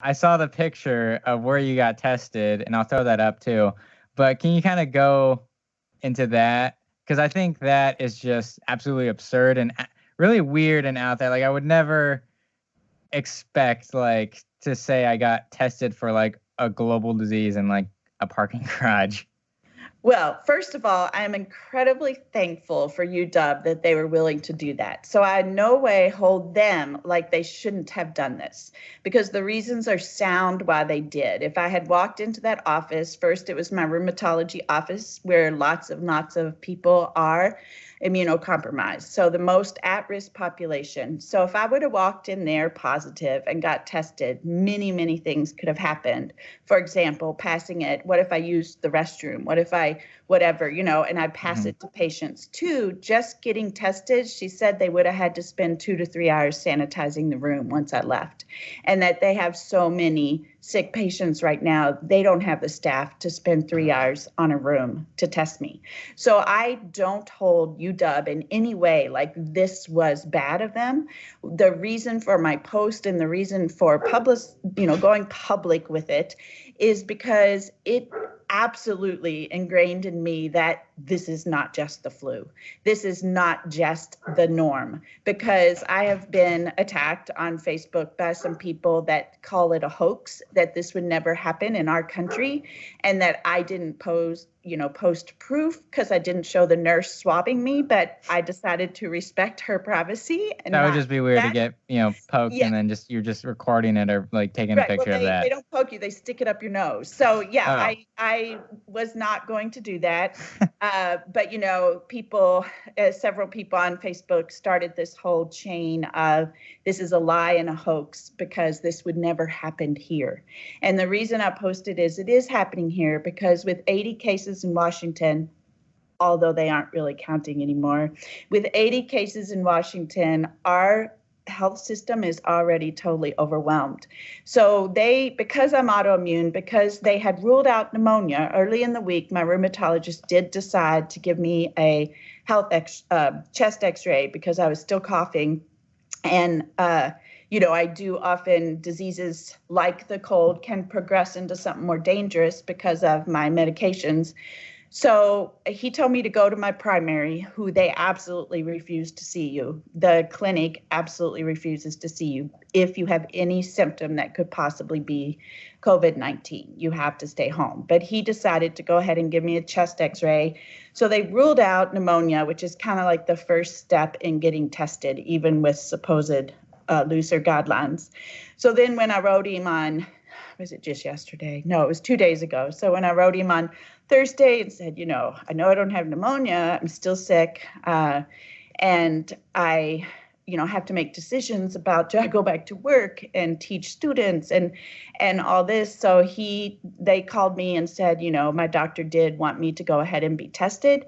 I saw the picture of where you got tested, and I'll throw that up too. But can you kind of go into that? Because I think that is just absolutely absurd and really weird and out there. Like, I would never expect like to say I got tested for like a global disease in like a parking garage. Well, first of all, I'm incredibly thankful for UW that they were willing to do that. So I in no way hold them like they shouldn't have done this, because the reasons are sound why they did. If I had walked into that office, first it was my rheumatology office where lots of people are immunocompromised. So the most at-risk population. So if I would have walked in there positive and got tested, many things could have happened. For example, passing it. What if I used the restroom? What if I, whatever, and I'd pass it to patients. Two, just getting tested, she said they would have had to spend 2 to 3 hours sanitizing the room once I left. And that they have so many sick patients right now, they don't have the staff to spend 3 hours on a room to test me. So I don't hold UW in any way like this was bad of them. The reason for my post and the reason for going public with it is because it absolutely ingrained in me that this is not just the flu. This is not just the norm, because I have been attacked on Facebook by some people that call it a hoax, that this would never happen in our country, and that I didn't post proof because I didn't show the nurse swabbing me, but I decided to respect her privacy. And that would just be weird to get, poked, yeah. And then you're just recording it or like taking a picture of that. They don't poke you, they stick it up your nose. So yeah, I was not going to do that. But people, several people on Facebook started this whole chain of this is a lie and a hoax because this would never happen here. And the reason I posted is it is happening here because with 80 cases in Washington, although they aren't really counting anymore, with 80 cases in Washington, our health system is already totally overwhelmed. So because I'm autoimmune, because they had ruled out pneumonia early in the week, my rheumatologist did decide to give me a chest x-ray because I was still coughing. And, I do often diseases like the cold can progress into something more dangerous because of my medications. So he told me to go to my primary, who they absolutely refuse to see you. The clinic absolutely refuses to see you. If you have any symptom that could possibly be COVID-19, you have to stay home. But he decided to go ahead and give me a chest x-ray. So they ruled out pneumonia, which is kind of like the first step in getting tested, even with supposed looser guidelines. So then when I wrote him on, was it just yesterday? No, it was 2 days ago. So when I wrote him on Thursday and said, I know I don't have pneumonia, I'm still sick, and I, have to make decisions about, do I go back to work and teach students and all this. So they called me and said, my doctor did want me to go ahead and be tested.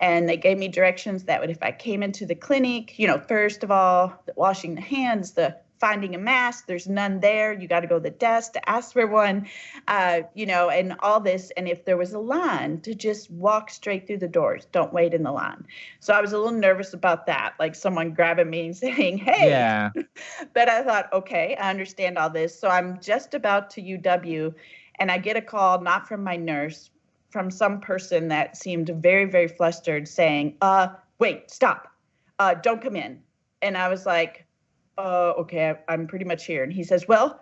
And they gave me directions that if I came into the clinic, first of all, the washing the hands, the finding a mask, there's none there. You got to go to the desk to ask for one, and all this. And if there was a line, to just walk straight through the doors. Don't wait in the line. So I was a little nervous about that, like someone grabbing me and saying, hey. Yeah. But I thought, okay, I understand all this. So I'm just about to UW, and I get a call, not from my nurse, from some person that seemed very, very flustered saying, wait, stop, don't come in. And I was like, okay, I'm pretty much here. And he says, well,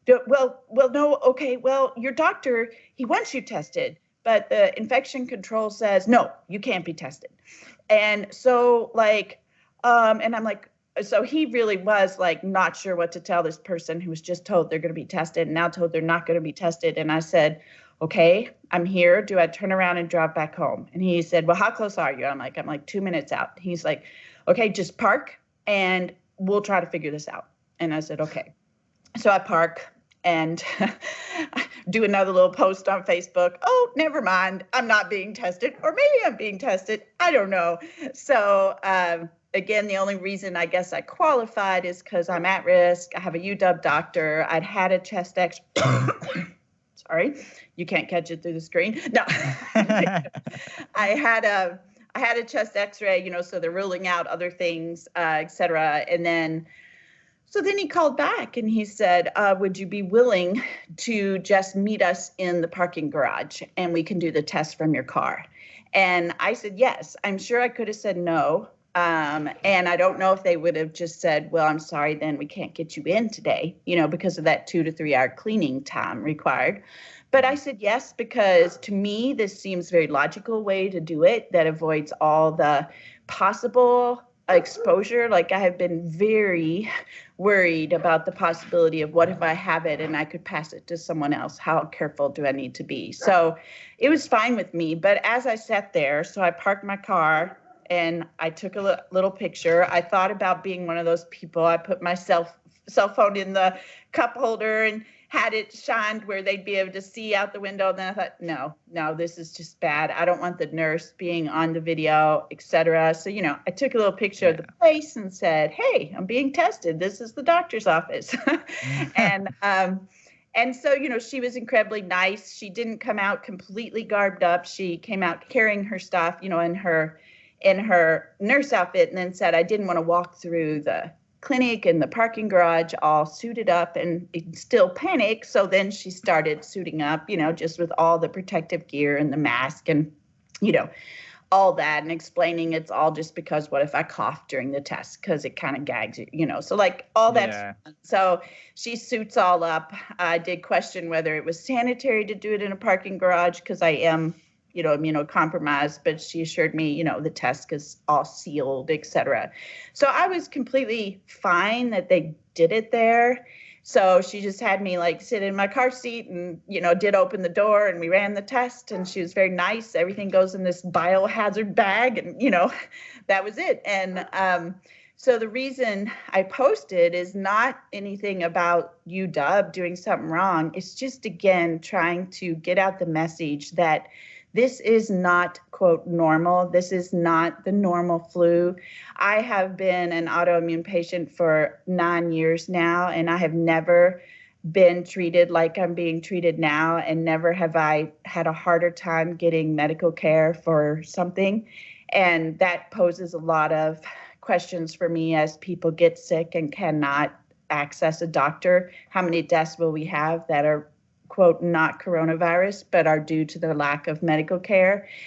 no, okay, well, your doctor, he wants you tested, but the infection control says, no, you can't be tested. And so and I'm like, so he really was like not sure what to tell this person who was just told they're going to be tested and now told they're not going to be tested. And I said, okay, I'm here. Do I turn around and drive back home? And he said, well, how close are you? I'm like 2 minutes out. He's like, okay, just park and we'll try to figure this out. And I said, okay. So I park and do another little post on Facebook. Oh, never mind. I'm not being tested, or maybe I'm being tested. I don't know. So again, the only reason I guess I qualified is because I'm at risk. I have a UW doctor. I'd had a chest x. Sorry, you can't catch it through the screen. No, I had a chest x-ray, so they're ruling out other things, et cetera. And then, So then he called back and he said, would you be willing to just meet us in the parking garage and we can do the test from your car? And I said, yes. I'm sure I could have said no. And I don't know if they would have just said, well, I'm sorry, then we can't get you in today, because of that 2 to 3 hour cleaning time required. But I said yes, because to me, this seems a very logical way to do it that avoids all the possible exposure. Like, I have been very worried about the possibility of what if I have it and I could pass it to someone else? How careful do I need to be? So it was fine with me. But as I sat there, so I parked my car and I took a little picture. I thought about being one of those people. I put my cell phone in the cup holder and had it shined where they'd be able to see out the window. Then I thought, no, this is just bad. I don't want the nurse being on the video, etc. So, I took a little picture of the place and said, hey, I'm being tested. This is the doctor's office. And so, she was incredibly nice. She didn't come out completely garbed up. She came out carrying her stuff, in her nurse outfit, and then said, I didn't want to walk through the clinic and the parking garage all suited up and still panic. So then she started suiting up, just with all the protective gear and the mask and, all that, and explaining it's all just because what if I cough during the test, because it kind of gags you, so like all that. Yeah. So she suits all up. I did question whether it was sanitary to do it in a parking garage, because I am immunocompromised, but she assured me, the test is all sealed, etc. So I was completely fine that they did it there. So she just had me sit in my car seat and, did open the door and we ran the test, and she was very nice. Everything goes in this biohazard bag and, that was it. And so the reason I posted is not anything about UW doing something wrong. It's just, again, trying to get out the message that this is not, quote, normal. This is not the normal flu. I have been an autoimmune patient for 9 years now, and I have never been treated like I'm being treated now, and never have I had a harder time getting medical care for something. And that poses a lot of questions for me as people get sick and cannot access a doctor. How many deaths will we have that are, quote, not coronavirus, but are due to the lack of medical care?